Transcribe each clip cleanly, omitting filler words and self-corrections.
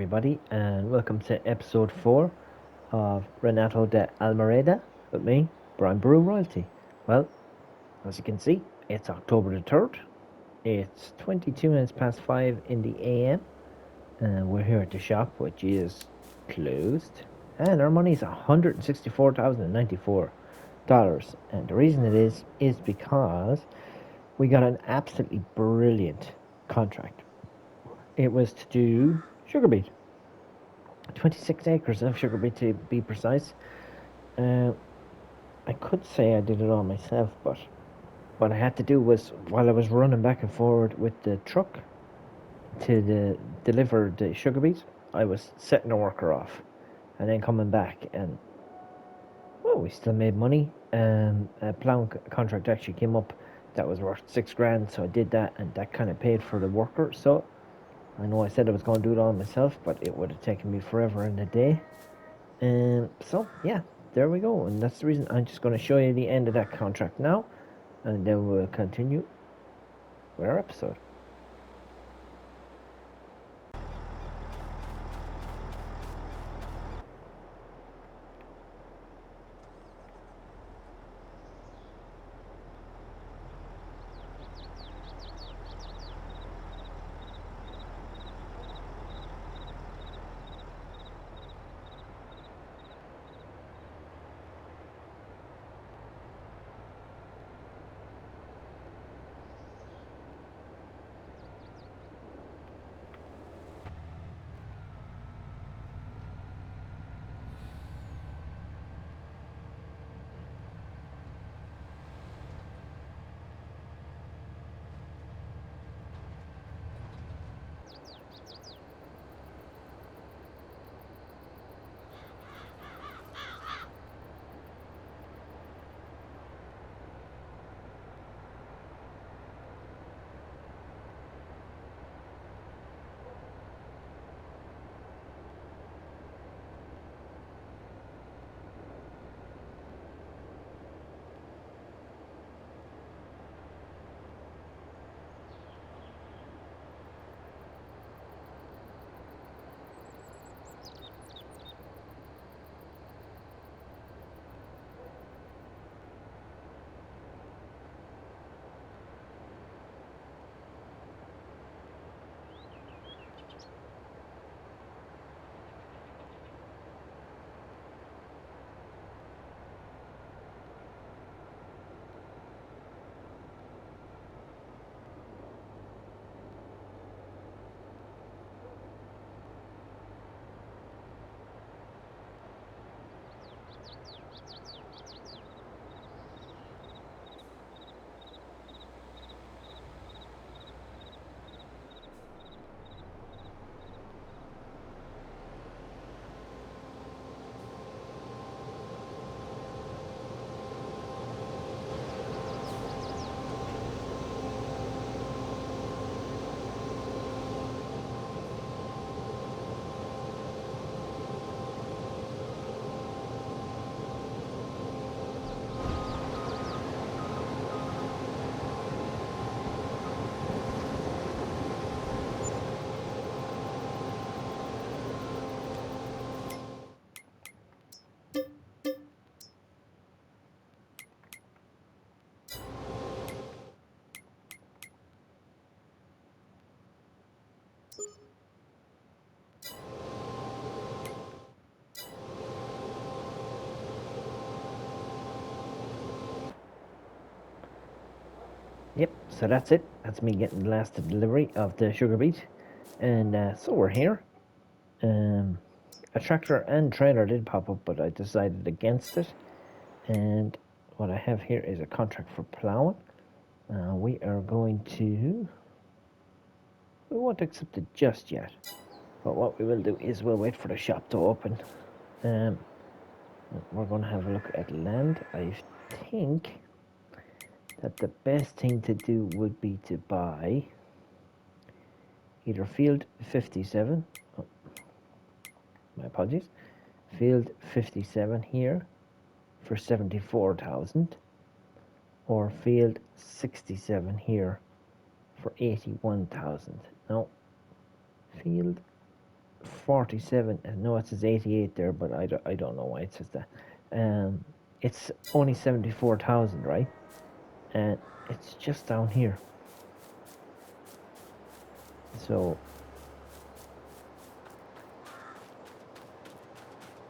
everybody, and welcome to episode 4 of Recanto da Alvorada with me, Brian Brew Royalty. Well, as you can see, it's October the 3rd. It's 22 minutes past 5 in the AM, and we're here at the shop, which is closed. And our money is $164,094. And the reason it is because we got an absolutely brilliant contract. It was to do sugar beet. 26 acres of sugar beet to be precise. Uh, I could say I did it all myself, but what I had to do was, while I was running back and forward with the truck deliver the sugar beet, I was setting the worker off and then coming back, and well, we still made money. A ploughing contract actually came up that was worth 6 grand, so I did that, and that kind of paid for the worker. So I know I said I was going to do it all myself, but it would have taken me forever in a day. So yeah, there we go, and that's the reason I'm just going to show you the end of that contract now, and then we'll continue with our episode. Yep, so that's it. That's me getting the last delivery of the sugar beet, and so we're here. Um, a tractor and trailer did pop up, but I decided against it. And what I have here is a contract for ploughing. We are going to. We won't accept it just yet, but what we will do is we'll wait for the shop to open. Um, we're going to have a look at land. I think that the best thing to do would be to buy either field 57, oh, my apologies, field 57 here for 74,000, or field 67 here for 81,000. Now, field 47. No, it says 88 there, but I don't know why it says that. It's only 74,000, right? And it's just down here. So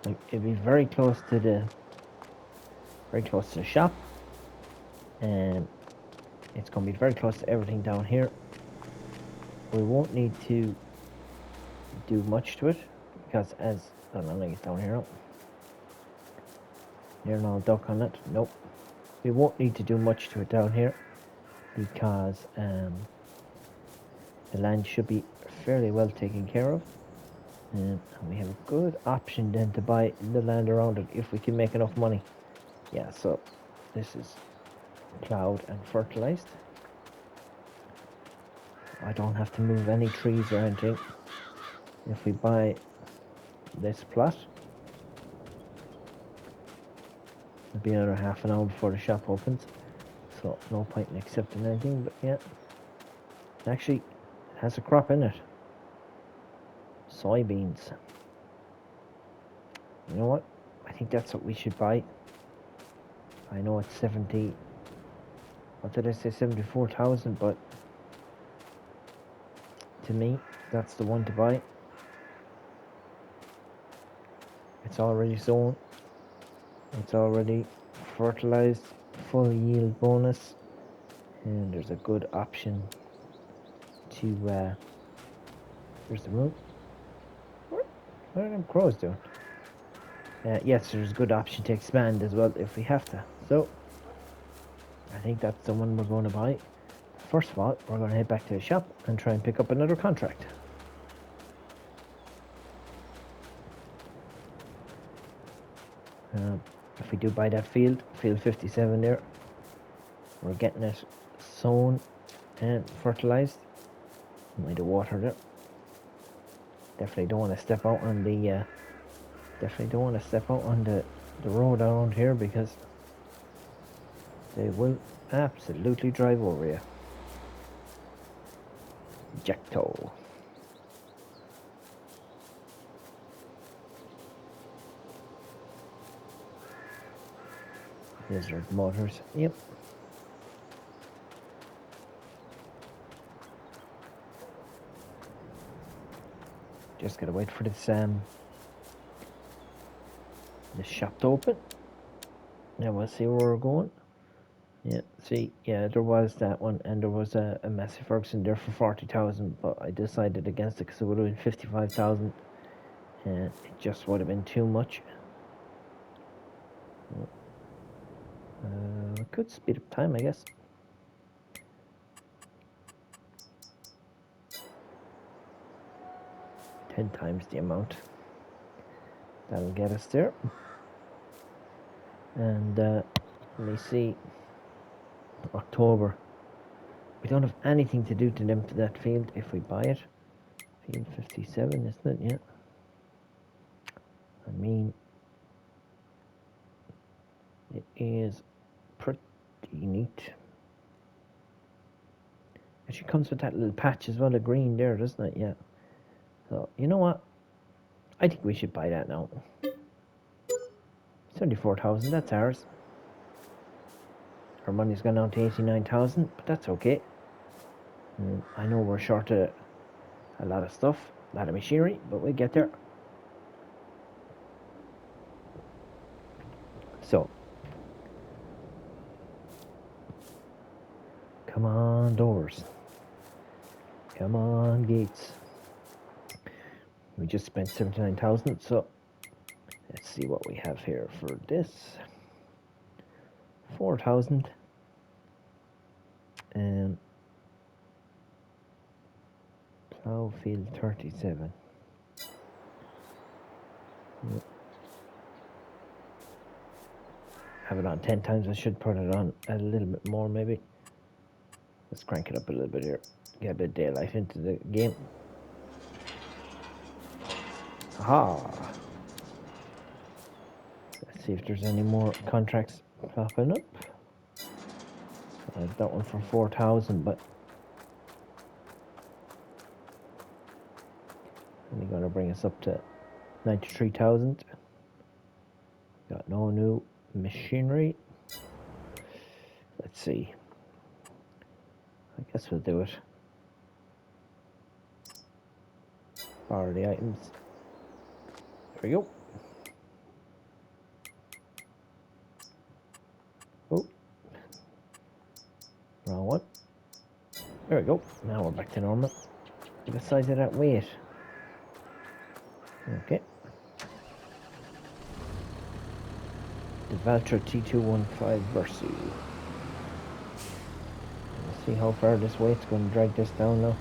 like, it'd be very close to the shop, and it's going to be very close to everything down here. We won't need to do much to it because as I don't know, let me get down here. There's no duck on it. Nope. We won't need to do much to it down here because the land should be fairly well taken care of. And we have a good option then to buy the land around it if we can make enough money. Yeah, so this is plowed and fertilized. I don't have to move any trees or anything. If we buy this plot, it'll be another half an hour before the shop opens, so no point in accepting anything. But yeah, it actually has a crop in it. Soybeans. You know what? I think that's what we should buy. I know it's 70. What did I say? 74,000, but to me, that's the one to buy. It's already sown. It's already fertilized. Full yield bonus. And there's a good option to. Where's the room? What are them crows doing? Yes, there's a good option to expand as well if we have to. So, I think that's the one we're going to buy. First of all, we're going to head back to the shop and try and pick up another contract. If we do buy that field 57 there, we're getting it sown and fertilized. Might have watered it. Definitely don't want to step out on the the road around here because they will absolutely drive over you. Jacktoe. Lizard motors. Yep. Just gotta wait for this shop to open. Now we'll see where we're going. Yeah, see, yeah, there was that one, and there was a Massey Ferguson there for 40,000, but I decided against it because it would have been 55,000, and it just would have been too much. We could speed up time, I guess. Ten times the amount. That'll get us there. And let me see. October. We don't have anything to do to them to that field if we buy it. Field 57, isn't it? Yeah. I mean, it is pretty neat. Actually comes with that little patch as well of green there, doesn't it? Yeah. So, you know what? I think we should buy that now. 74,000, that's ours. Our money's gone down to 89,000, but that's okay. I know we're short of a lot of stuff, a lot of machinery, but we'll get there. So, come on, doors. Come on, gates. We just spent 79,000, so let's see what we have here for this. 4,000. Plow field 37. Have it on 10 times. I should put it on a little bit more, maybe. Let's crank it up a little bit here. Get a bit of daylight into the game. Aha! Let's see if there's any more contracts popping up. I have that one for 4,000, but only gonna bring us up to 93,000. Got no new machinery. Let's see. I guess we'll do it. Borrow the items. There we go. Oh. Wrong one. There we go. Now we're back to normal. The size of that weight. Okay. The Valtra T215 Versu. Let's see how far this weight's going to drag this down now.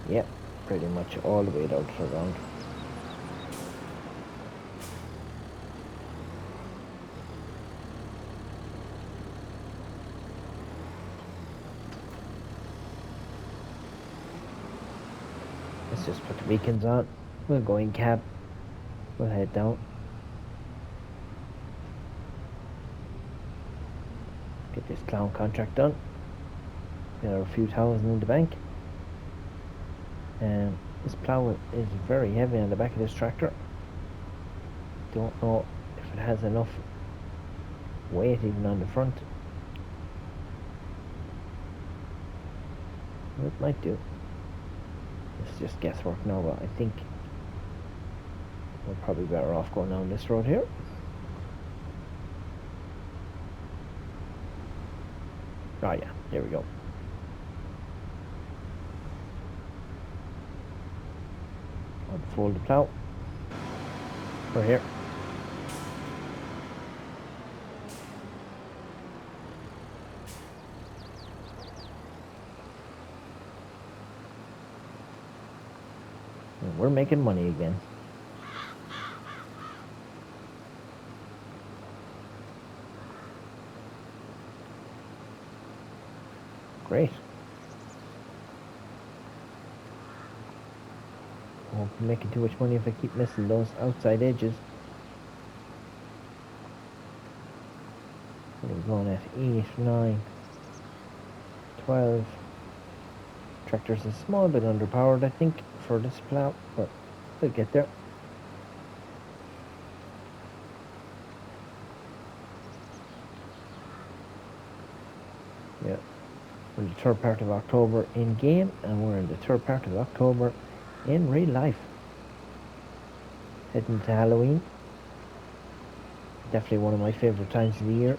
Yep, pretty much all the way down to the ground. Let's just put the beacons on. We'll go in cab. We'll head down. Get this clown contract done. Got a few thousand in the bank. And this plow is very heavy on the back of this tractor. Don't know if it has enough weight even on the front. It might do. It's just guesswork now, but I think we're probably better off going down this road here. Oh yeah, there we go. Unfold the plow. We're here. And we're making money again. Great. Won't be making too much money if I keep missing those outside edges. What are we going at? 8, 9, 12. Tractor's a small bit underpowered, I think, for this plow, but we'll get there. Yeah. We're in the third part of October in game, and we're in the third part of October in real life. Heading to Halloween. Definitely one of my favourite times of the year.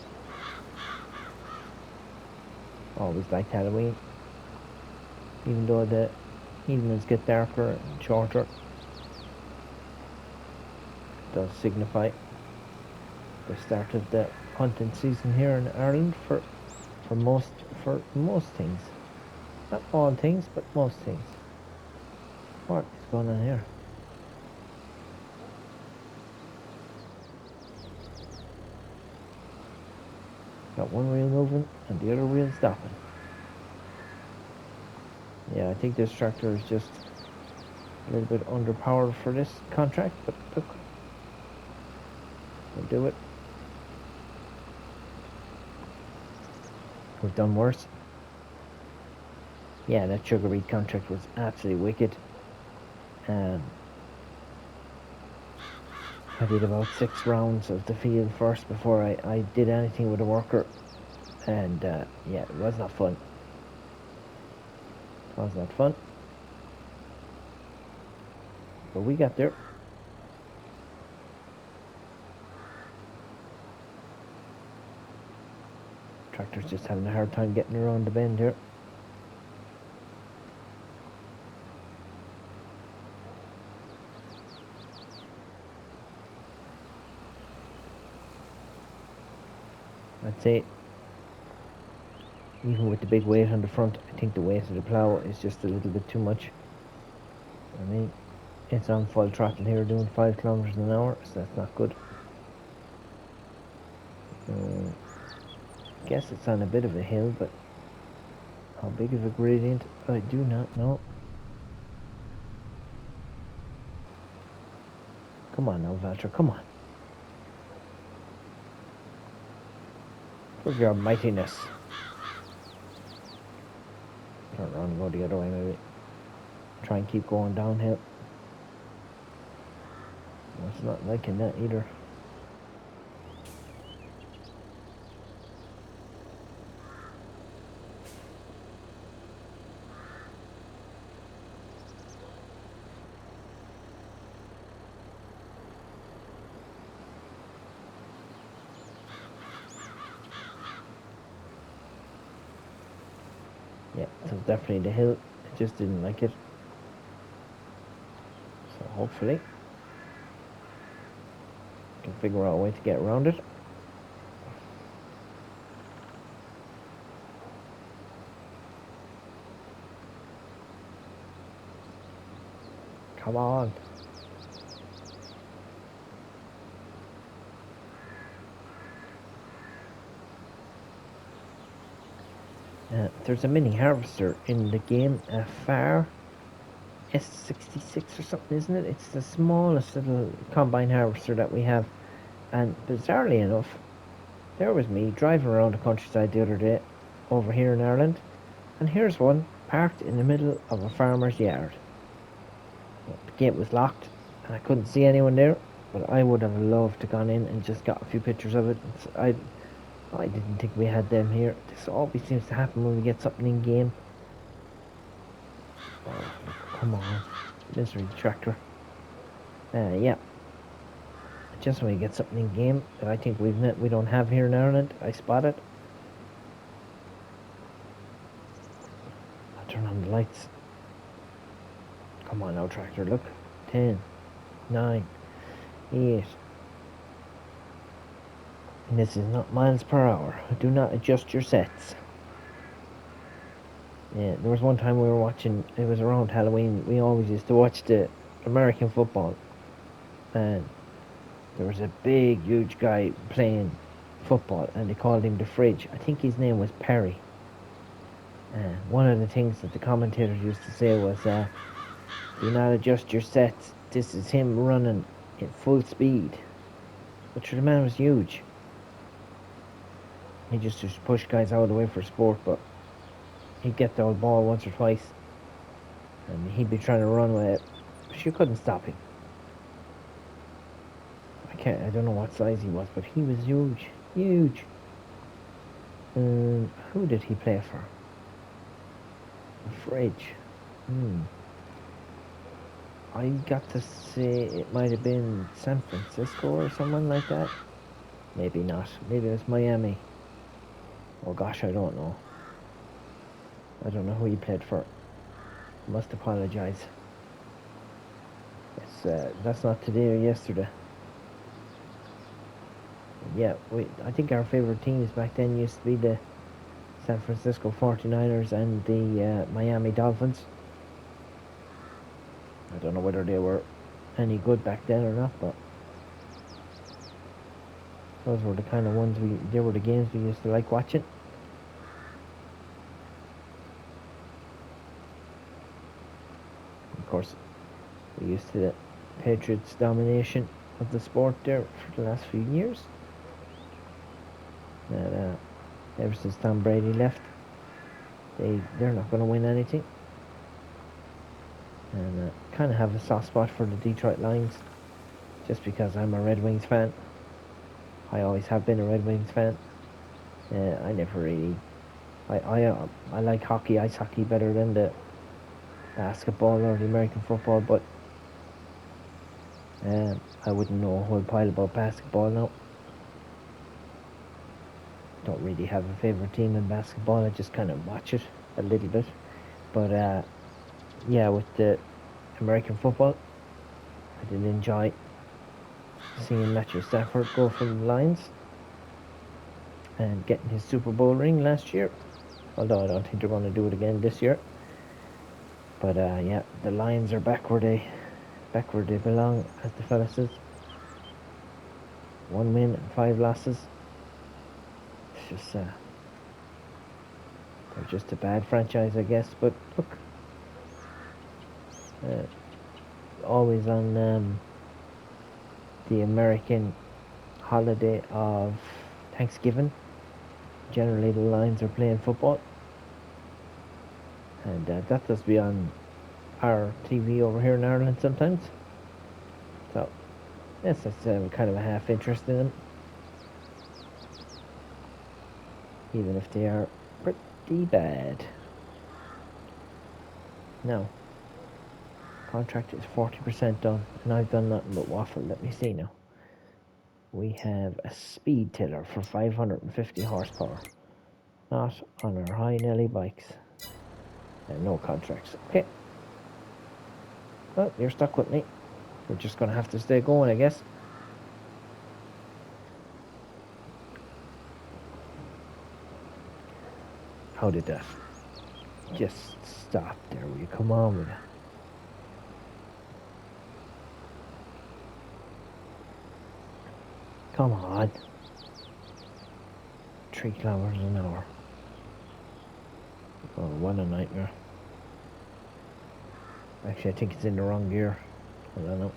Always liked Halloween. Even though the evenings get darker and shorter, it does signify the start of the hunting season here in Ireland for most things. Not all things, but most things. What is going on here? Got one wheel moving and the other wheel stopping. Yeah, I think this tractor is just a little bit underpowered for this contract, but look, we'll do it. We've done worse. Yeah, that sugar beet contract was absolutely wicked. I did about 6 rounds of the field first before I did anything with a worker, and yeah, it was not fun. It was not fun, but we got there. Tractor's just having a hard time getting around the bend here. I'd say, even with the big weight on the front, I think the weight of the plow is just a little bit too much. I mean, it's on full throttle here doing 5 kilometers an hour, so that's not good. I guess it's on a bit of a hill, but how big of a gradient, I do not know. Come on now, Valtra, come on. Prove your mightiness. Turn around and go the other way, maybe. Try and keep going downhill. It's not liking that either. Yeah, so definitely the hill. It just didn't like it. So hopefully can figure out a way to get around it. Come on. There's a mini harvester in the game, a FAR S66 or something, isn't it? It's the smallest little combine harvester that we have. And bizarrely enough, there was me driving around the countryside the other day over here in Ireland, and here's one parked in the middle of a farmer's yard. The gate was locked, and I couldn't see anyone there, but I would have loved to gone in and just got a few pictures of it. I didn't think we had them here. This always seems to happen when we get something in game. Oh, come on, misery tractor. Yeah, just when you get something in game that I think we don't have here in Ireland, I spot it. I turn on the lights. Come on now, tractor, look. 10, 9, 8. And this is not miles per hour. Do not adjust your sets. Yeah, there was one time we were watching, it was around Halloween, we always used to watch the American football. And there was a big, huge guy playing football, and they called him the Fridge. I think his name was Perry. And one of the things that the commentators used to say was, do not adjust your sets. This is him running at full speed. But sure, the man was huge. He just pushed guys out of the way for sport, but he'd get the old ball once or twice, and he'd be trying to run with it. But you couldn't stop him. I don't know what size he was, but he was huge. Huge. Who did he play for? The Fridge. I got to say it might have been San Francisco or someone like that. Maybe not. Maybe it was Miami. Oh gosh, I don't know. I don't know who he played for. Must apologise. That's not today or yesterday. Yeah, I think our favourite teams back then used to be the San Francisco 49ers and the Miami Dolphins. I don't know whether they were any good back then or not, but those were the kind of ones they were the games we used to like watching. Of course, we're used to the Patriots' domination of the sport there for the last few years. That ever since Tom Brady left, they're not going to win anything. And kind of have a soft spot for the Detroit Lions, just because I'm a Red Wings fan. I always have been a Red Wings fan. I never really. I like hockey, ice hockey, better than the basketball or the American football, but I wouldn't know a whole pile about basketball now. Don't really have a favourite team in basketball, I just kind of watch it a little bit. But yeah, with the American football, I did enjoy seeing Matthew Stafford go from the Lions and getting his Super Bowl ring last year. Although I don't think they're going to do it again this year. But yeah, the Lions are back where they belong, as the fella says. 1 win and 5 losses. It's just they're just a bad franchise, I guess. But look, always on the American holiday of Thanksgiving. Generally, the Lions are playing football, and that does be on our TV over here in Ireland sometimes. So, yes, that's kind of a half interest in them. Even if they are pretty bad. Now, contract is 40% done, and I've done nothing but waffle. Let me see now. We have a speed tiller for 550 horsepower. Not on our high Nelly bikes. And no contracts. Okay. Well, you're stuck with me. We're just going to have to stay going, I guess. How did that? Just stop there. Will you come on with it? Come on. 3 kilometers an hour. Oh, what a nightmare. Actually, I think it's in the wrong gear. I don't know.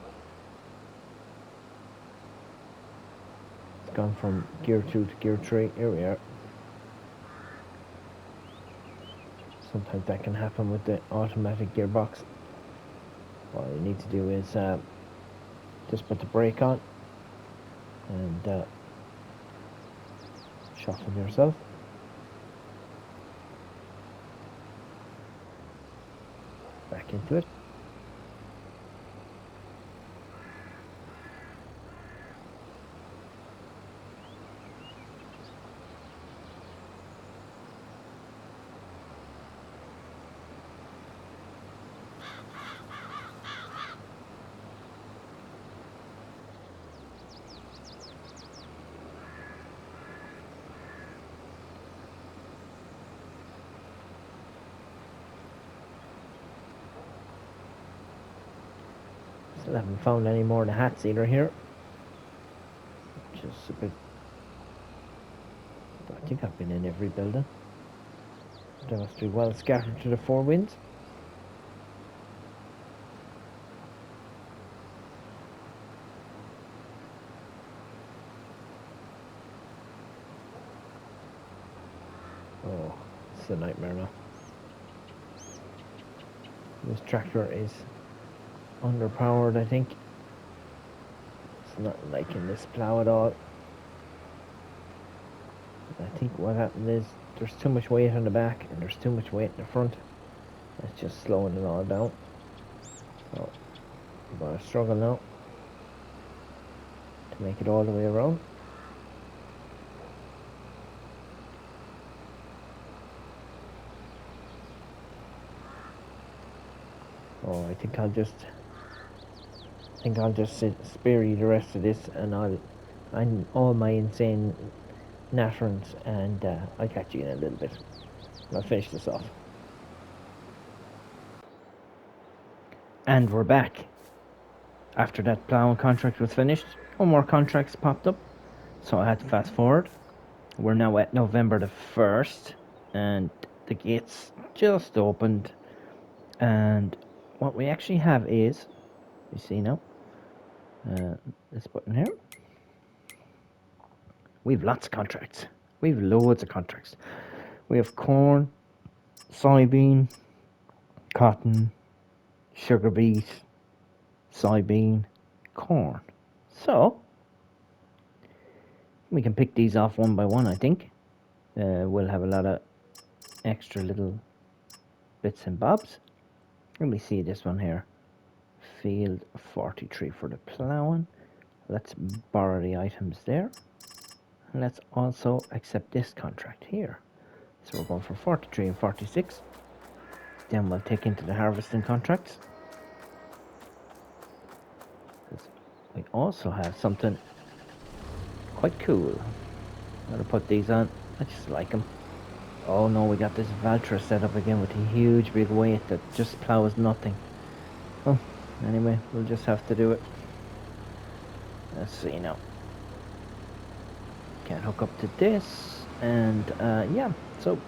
It's gone from gear 2 to gear 3. Here we are. Sometimes that can happen with the automatic gearbox. All you need to do is just put the brake on and shuffle yourself. Back into it. Still haven't found any more of the hats either here. Just a bit. I think I've been in every building. They must be well scattered to the 4 winds. Oh, it's a nightmare now. This tractor is underpowered, I think. It's not liking this plow at all. I think what happened is there's too much weight on the back and there's too much weight in the front. It's just slowing it all down. So I'm going to struggle now to make it all the way around. Oh, I think I'll just spare you the rest of this, and I'm all my insane natterings, and I'll catch you in a little bit. I'll finish this off. And we're back. After that ploughing contract was finished, no more contracts popped up, so I had to fast forward. We're now at November the 1st, and the gates just opened, and what we actually have is, you see now, this button here, we've lots of contracts. We've loads of contracts. We have corn, soybean, cotton, sugar beet, soybean, corn. So we can pick these off one by one, I think. We'll have a lot of extra little bits and bobs. Let me see this one here. Field 43 for the ploughing. Let's borrow the items there. And let's also accept this contract here. So we're going for 43 and 46. Then we'll take into the harvesting contracts. We also have something quite cool. I'm going to put these on. I just like them. Oh no, we got this Valtra set up again with a huge big weight that just plows nothing. Oh, anyway, we'll just have to do it. Let's see now. Can't hook up to this. And yeah, so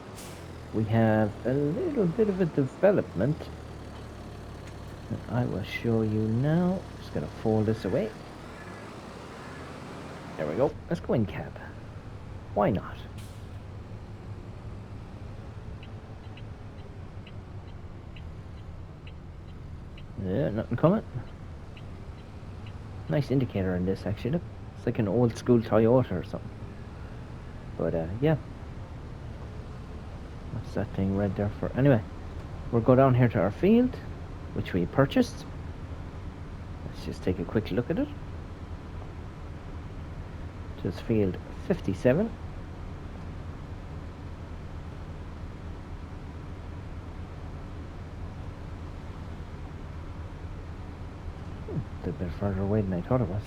we have a little bit of a development that I will show you now. Just gonna fold this away. There we go. Let's go in cab. Why not? Yeah, nothing coming. Nice indicator in this actually. Look, it's like an old school Toyota or something. But yeah, what's that thing red there for? Anyway, we'll go down here to our field, which we purchased. Let's just take a quick look at it. Just field 57. It's a bit further away than I thought it was.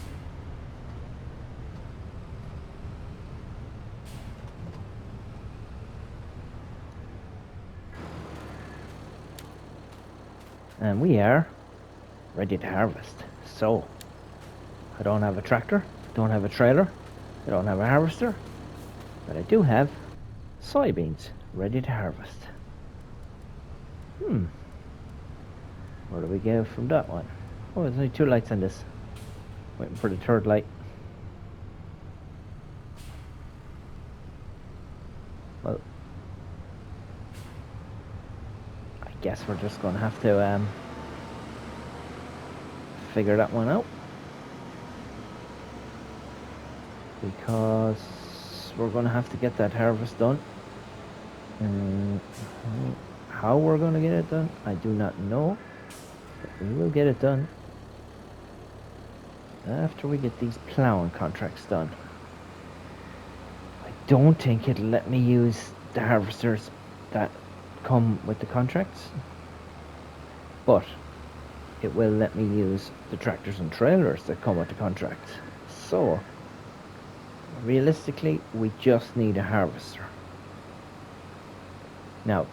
And we are ready to harvest. So, I don't have a tractor, don't have a trailer, I don't have a harvester, but I do have soybeans ready to harvest. Where do we go from that one? Oh, there's only 2 lights on this. Waiting for the 3rd light. Well, I guess we're just going to have to figure that one out. Because we're going to have to get that harvest done. How we're going to get it done, I do not know. But we will get it done after we get these plowing contracts done. I don't think it'll let me use the harvesters that come with the contracts, but it will let me use the tractors and trailers that come with the contracts. So realistically, we just need a harvester. Now,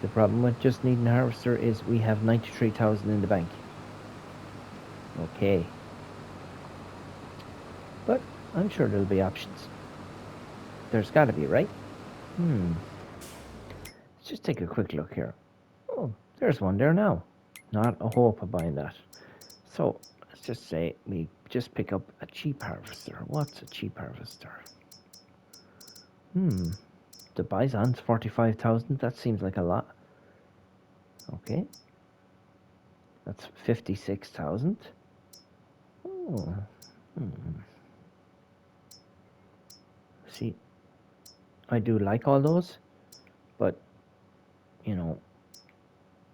the problem with just needing a harvester is we have 93,000 in the bank. Okay. But I'm sure there'll be options. There's gotta be, right? Let's just take a quick look here. Oh, there's one there now. Not a hope of buying that. So, let's just say we just pick up a cheap harvester. What's a cheap harvester? The Bison's 45,000. That seems like a lot. Okay. That's 56,000. Oh. See, I do like all those, but, you know,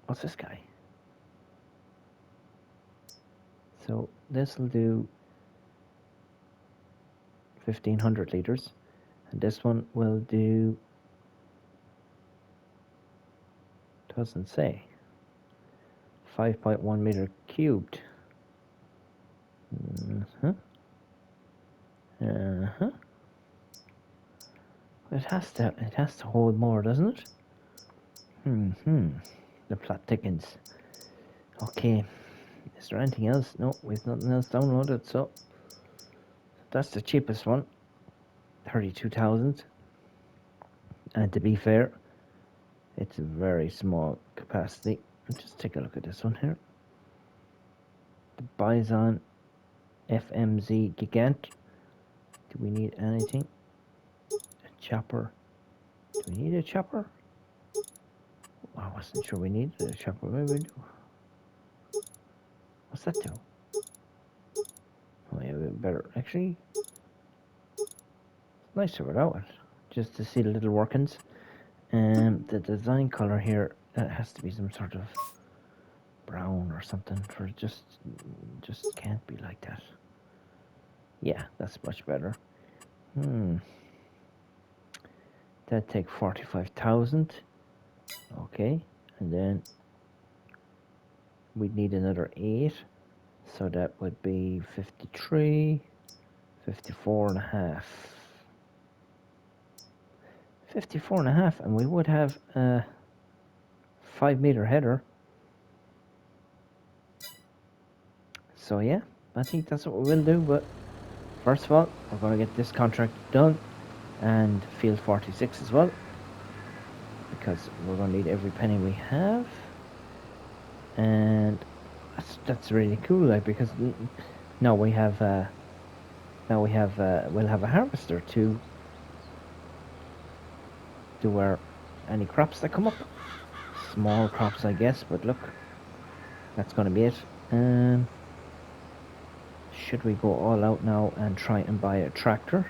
what's this guy? So this will do 1,500 liters, and this one will do, doesn't say, 5.1 meter cubed. It has to hold more, doesn't it? The plot thickens. Okay. Is there anything else? No, we've nothing else downloaded, so that's the cheapest one. 32,000. And to be fair, it's a very small capacity. Just take a look at this one here. The Bison FMZ Gigant. Do we need anything? A chopper. Do we need a chopper? I wasn't sure we needed a chopper. Maybe we do. What's that do? Oh yeah, we better actually. It's nicer without it. Just to see the little workings. The design color here has to be some sort of brown or something. For just can't be like that. Yeah, that's much better. That'd take 45,000. Okay, and then we'd need another 8. So that would be 53, 54 and a half. 54 and a half, and we would have a 5-meter header. So yeah, I think that's what we will do, but first of all, we're going to get this contract done, and field 46 as well, because we're going to need every penny we have, and that's really cool, like, because now we have we'll have a harvester to do any crops that come up. Small crops, I guess, but look, that's going to be it. Um, should we go all out now and try and buy a tractor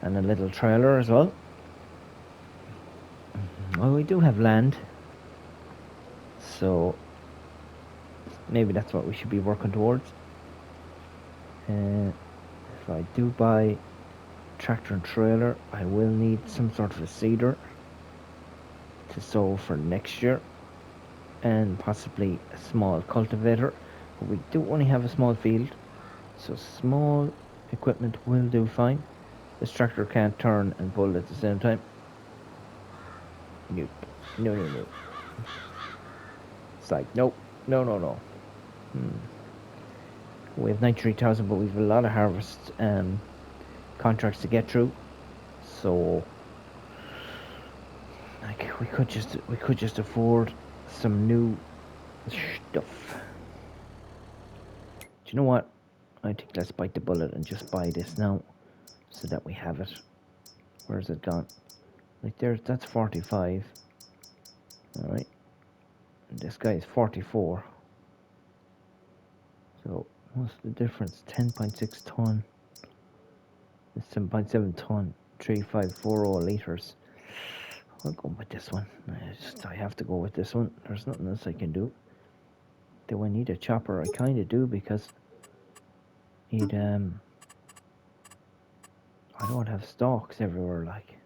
and a little trailer as well? Well, we do have land, so maybe that's what we should be working towards. If I do buy tractor and trailer, I will need some sort of a seeder to sow for next year, and possibly a small cultivator. But we do only have a small field, so small equipment will do fine. This tractor can't turn and pull at the same time. Nope. No. It's like, nope. No. We have 93,000, but we've a lot of harvest contracts to get through. So, like, we could just afford some new stuff. Do you know what? I think let's bite the bullet and just buy this now, so that we have it. Where's it gone? Like that's 45. All right. And this guy is 44. So what's the difference? 10.6 ton. It's 7.7 ton. 3540 liters. I'll go with this one. I have to go with this one. There's nothing else I can do. Do I need a chopper? I kind of do, because I don't have stalks everywhere, like.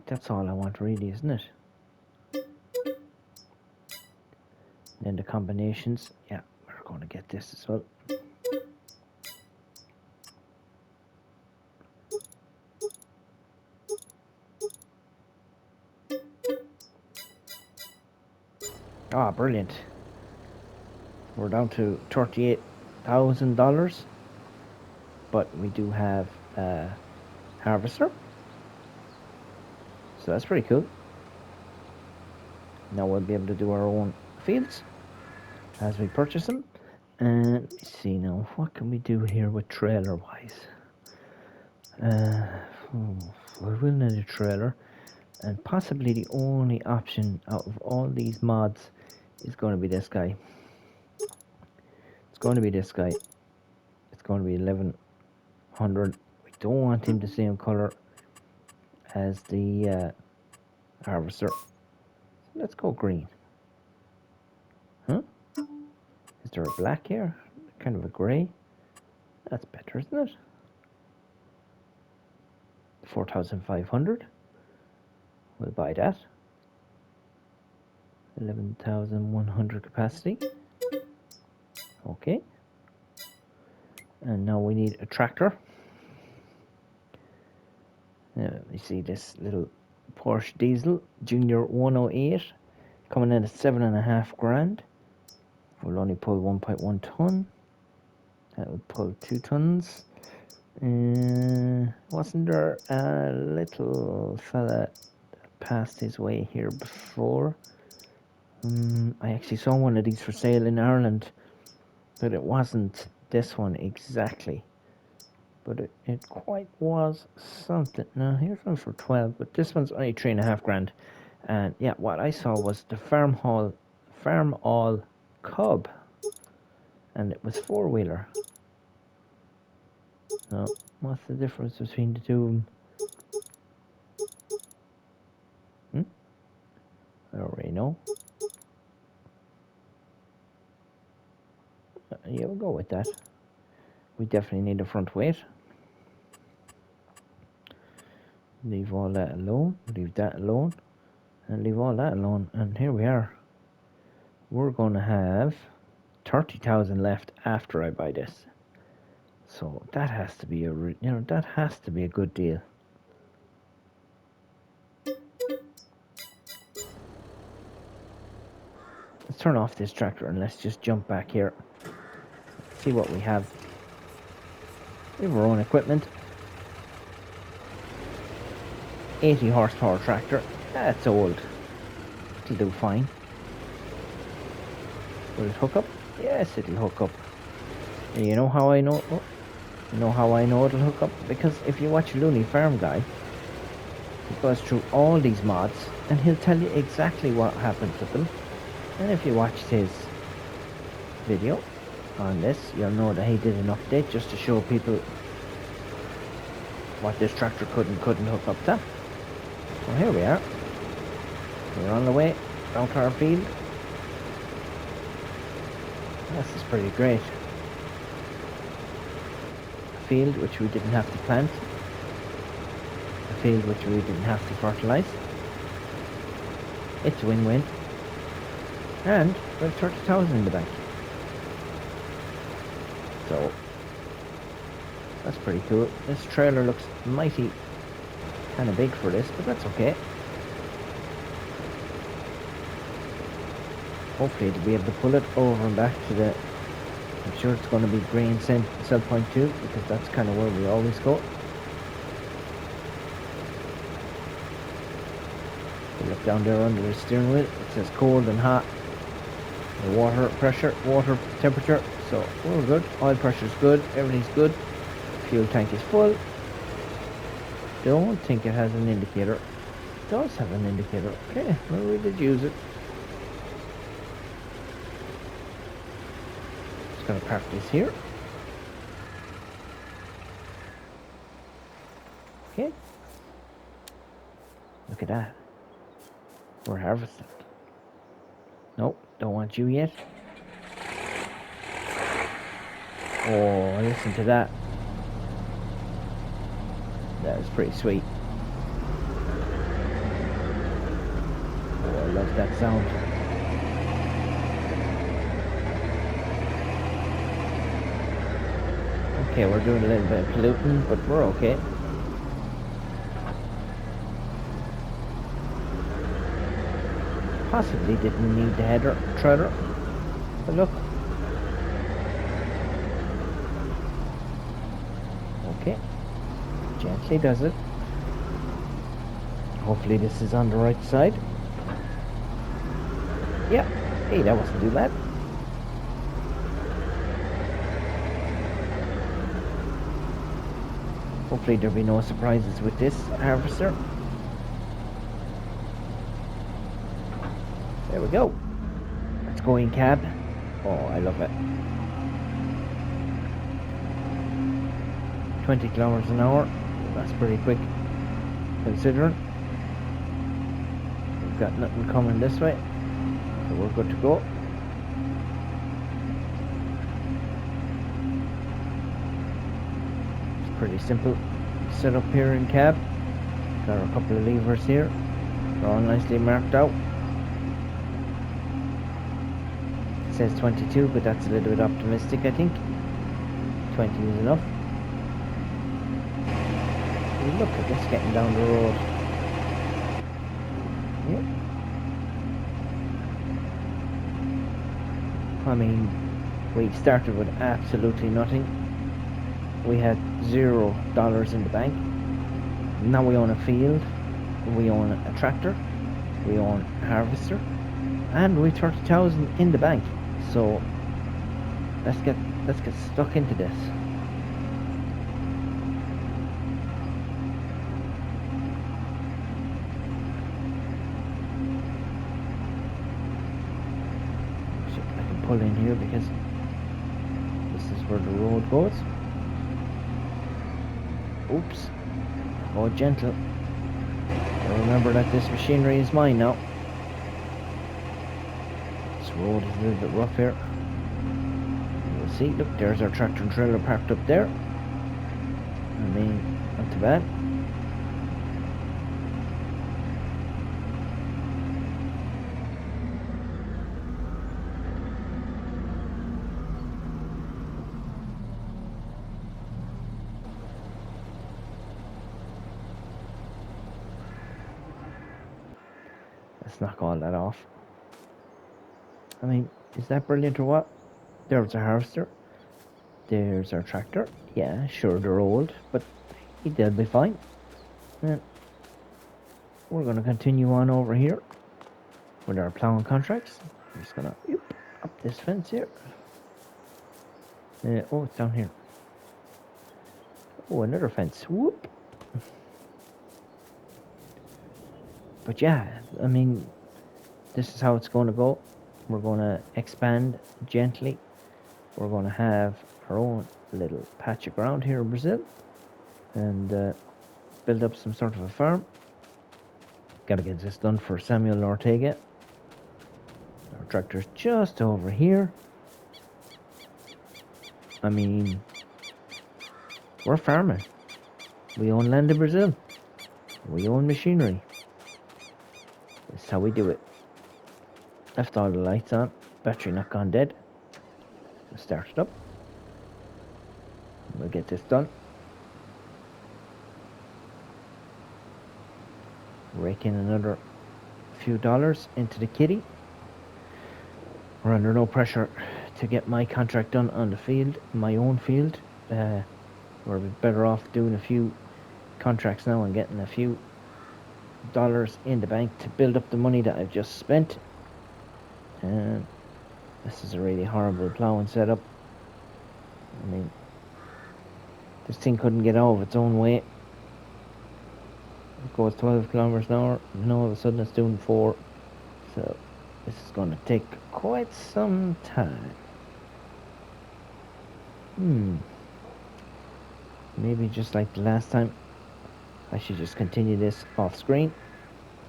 That's all I want, really, isn't it? Then the combinations. Yeah, we're going to get this as well. Ah, brilliant. We're down to $38,000, but we do have a harvester, so that's pretty cool. Now we'll be able to do our own fields as we purchase them. And let me see now, what can we do here with trailer wise? We will need a trailer, and possibly the only option out of all these mods is going to be this guy. It's going to be this guy. It's going to be 1100. We don't want him the same color as the harvester. Let's go green. Huh? Is there a black here? Kind of a grey. That's better, isn't it? 4,500. We'll buy that. 11,100 capacity. Okay. And now we need a tractor. Let me see this little Porsche diesel Junior 108 coming in at 7.5 grand. We'll only pull 1.1 ton. That would pull 2 tons. Wasn't there a little fella that passed his way here before? I actually saw one of these for sale in Ireland, but it wasn't this one exactly. But it quite was something. Now here's one for 12, but this one's only 3.5 grand. And yeah, what I saw was the Farm All Cub, and it was 4-wheeler. So what's the difference between the two of them? I already know. Yeah, we'll go with that. We definitely need a front weight. Leave all that alone. Leave that alone. And leave all that alone. And here we are. We're going to have 30,000 left after I buy this. So that has to be that has to be a good deal. Let's turn off this tractor and let's just jump back here. See what we have. We have our own equipment. 80 horsepower tractor. That's old. It'll do fine. Will it hook up? Yes, it'll hook up. And you know how I know? Oh, you know how I know it'll hook up? Because if you watch Looney Farm Guy, he goes through all these mods and he'll tell you exactly what happens with them. And if you watched his video on this, you'll know that he did an update just to show people what this tractor could and couldn't hook up to. So here we are. We're on the way out to our field. This is pretty great. A field which we didn't have to plant. A field which we didn't have to fertilise. It's a win-win. And we have 30,000 in the bank. So that's pretty cool. This trailer looks mighty kind of big for this, but that's okay. Hopefully to be able to pull it over and back to the... I'm sure it's going to be green cell point 2, because that's kind of where we always go. You look down there under the steering wheel, it says cold and hot. The water pressure, water temperature, so we're good. Oil pressure is good, everything's good. Fuel tank is full. Don't think it has an indicator. It does have an indicator. Okay, well, we did use it. Just gonna park this here. Okay. Look at that. We're harvesting. Nope, don't want you yet. Oh, listen to that. That is pretty sweet. Oh, I love that sound. Okay, we're doing a little bit of polluting, but we're okay. Possibly didn't need the header trailer, but look. Okay, gently does it. Hopefully this is on the right side. Yeah, hey, that wasn't too bad. Hopefully there'll be no surprises with this harvester. There we go. Let's go in cab. Oh, I love it. 20 kilometers an hour. That's pretty quick considering. We've got nothing coming this way, so we're good to go. It's pretty simple setup here in cab. Got a couple of levers here. They're all nicely marked out. It says 22, but that's a little bit optimistic, I think. 20 is enough. Look at this getting down the road. Yep. I mean, we started with absolutely nothing. We had $0 in the bank. Now we own a field, we own a tractor, we own a harvester, and we 30,000 in the bank. So let's get stuck into this. Pull in here because this is where the road goes. Oops. Oh, gentle. Remember that this machinery is mine now. This road is a little bit rough here. You'll see, look, there's our tractor and trailer parked up there. I mean, not too bad. Let's knock all that off. I mean, is that brilliant or what? There's our harvester. There's our tractor. Yeah, sure, they're old, but they'll be fine. And we're going to continue on over here with our plowing contracts. I'm just going to up this fence here. Oh, it's down here. Oh, another fence. Whoop. But yeah, I mean, this is how it's going to go. We're going to expand gently we're going to have our own little patch of ground here in Brazil and build up some sort of a farm. Gotta get this done for Samuel Ortega. Our tractor's just over here. I mean, we're farming. We own land in Brazil. We own machinery. That's how we do it. Left all the lights on. Battery not gone dead. We'll start it up. We'll get this done. Rake in another few dollars into the kitty. We're under no pressure to get my contract done on the field, my own field. We're better off doing a few contracts now and getting a few dollars in the bank to build up the money that I've just spent. And this is a really horrible ploughing setup. I mean, this thing couldn't get out of its own way. It goes 12 kilometers an hour, and all of a sudden it's doing 4. So this is going to take quite some time. Maybe just like the last time, I should just continue this off screen.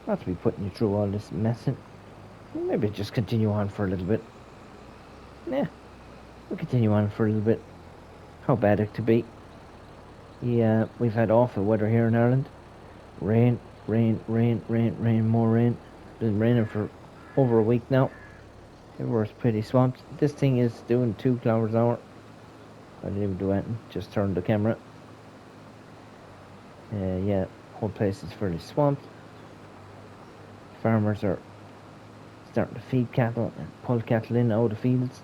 Not to be putting you through all this messing. Maybe just continue on for a little bit. Yeah, we'll continue on for a little bit. How bad it could be. Yeah, we've had awful weather here in Ireland. Rain, more rain. It's been raining for over a week now. Everywhere's pretty swamped. This thing is doing 2 kilometers an hour. I didn't even do anything, just turned the camera. Yeah, whole place is fairly swamped. Farmers are starting to feed cattle and pull cattle in out of the fields.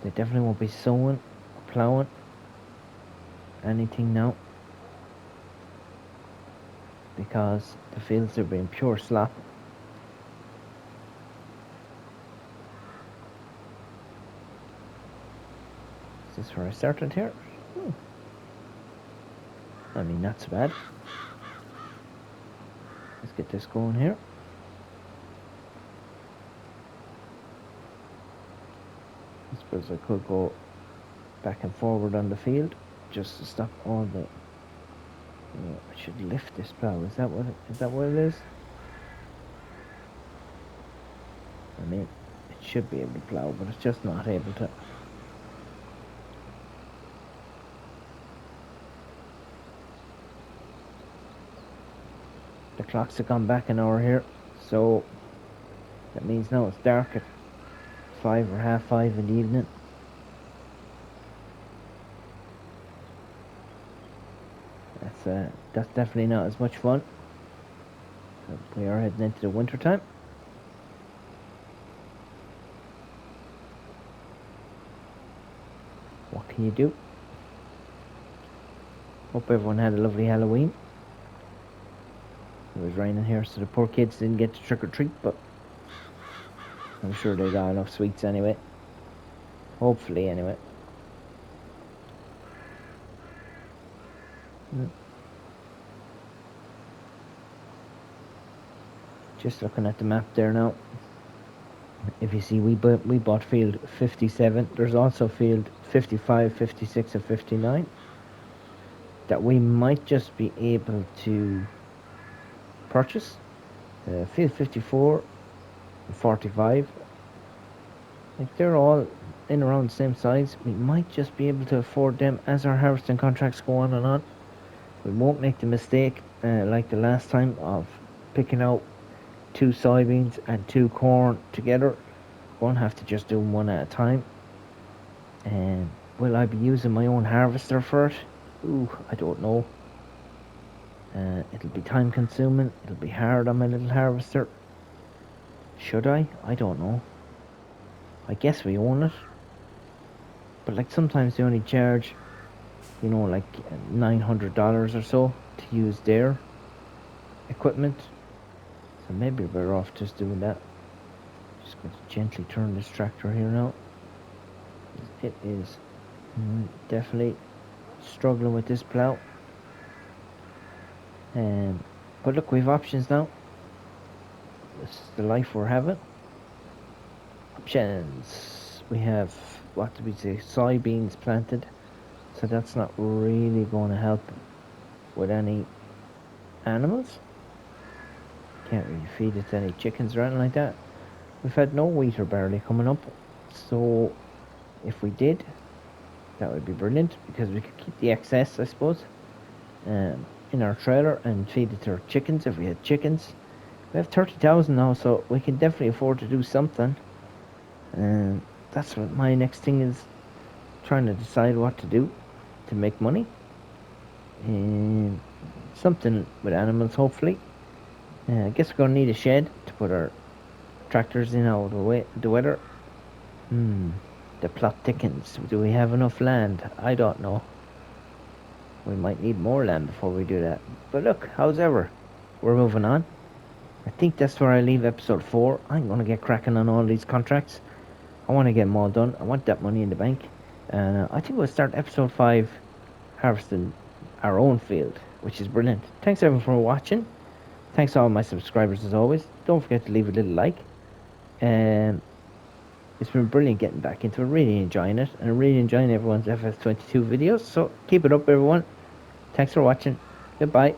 They definitely won't be sowing or ploughing anything now, because the fields are being pure slop. Is this where I started here? I mean, not so bad. Let's get this going here. I suppose I could go back and forward on the field just to stop all the... I should lift this plough. Is that what it is? I mean, it should be able to plough, but it's just not able to. The clocks have gone back an hour here, so that means now it's dark at 5 or half 5 in the evening. That's definitely not as much fun. So we are heading into the winter time. What can you do? Hope everyone had a lovely Halloween. It was raining here, so the poor kids didn't get to trick or treat, but I'm sure they got enough sweets anyway. Hopefully, anyway. Just looking at the map there now. If you see, we bought field 57. There's also field 55, 56, and 59 that we might just be able to purchase. Field 54 and 45, like they're all in around the same size. We might just be able to afford them as our harvesting contracts go on and on. We won't make the mistake like the last time of picking out 2 soybeans and 2 corn together. Won't have to just do them one at a time. And will I be using my own harvester for it? Ooh, I don't know. It'll be time consuming. It'll be hard on my little harvester. Should I? I don't know. I guess we own it. But like sometimes they only charge, like $900 or so to use their equipment. So maybe we're better off just doing that. Just going to gently turn this tractor here now. It is definitely struggling with this plough. But look, we have options now. This is the life we're having. options. We have, what do we say, soybeans planted. So that's not really going to help with any animals. Can't really feed it to any chickens or anything like that. We've had no wheat or barley coming up. So if we did, that would be brilliant because we could keep the excess, I suppose, in our trailer and feed it to our chickens if we had chickens. We have 30,000 now, so we can definitely afford to do something. And that's what my next thing is, trying to decide what to do to make money. And something with animals, hopefully. I guess we're going to need a shed to put our tractors in out of the weather. The plot thickens. Do we have enough land? I don't know. We might need more land before we do that. But look, how's ever, we're moving on. I think that's where I leave episode 4. I'm going to get cracking on all these contracts. I want to get them all done. I want that money in the bank. And I think we'll start episode 5 harvesting our own field, which is brilliant. Thanks everyone for watching. Thanks to all my subscribers as always. Don't forget to leave a little like. And it's been brilliant getting back into it. Really enjoying it. And really enjoying everyone's FS22 videos. So keep it up everyone. Thanks for watching. Goodbye.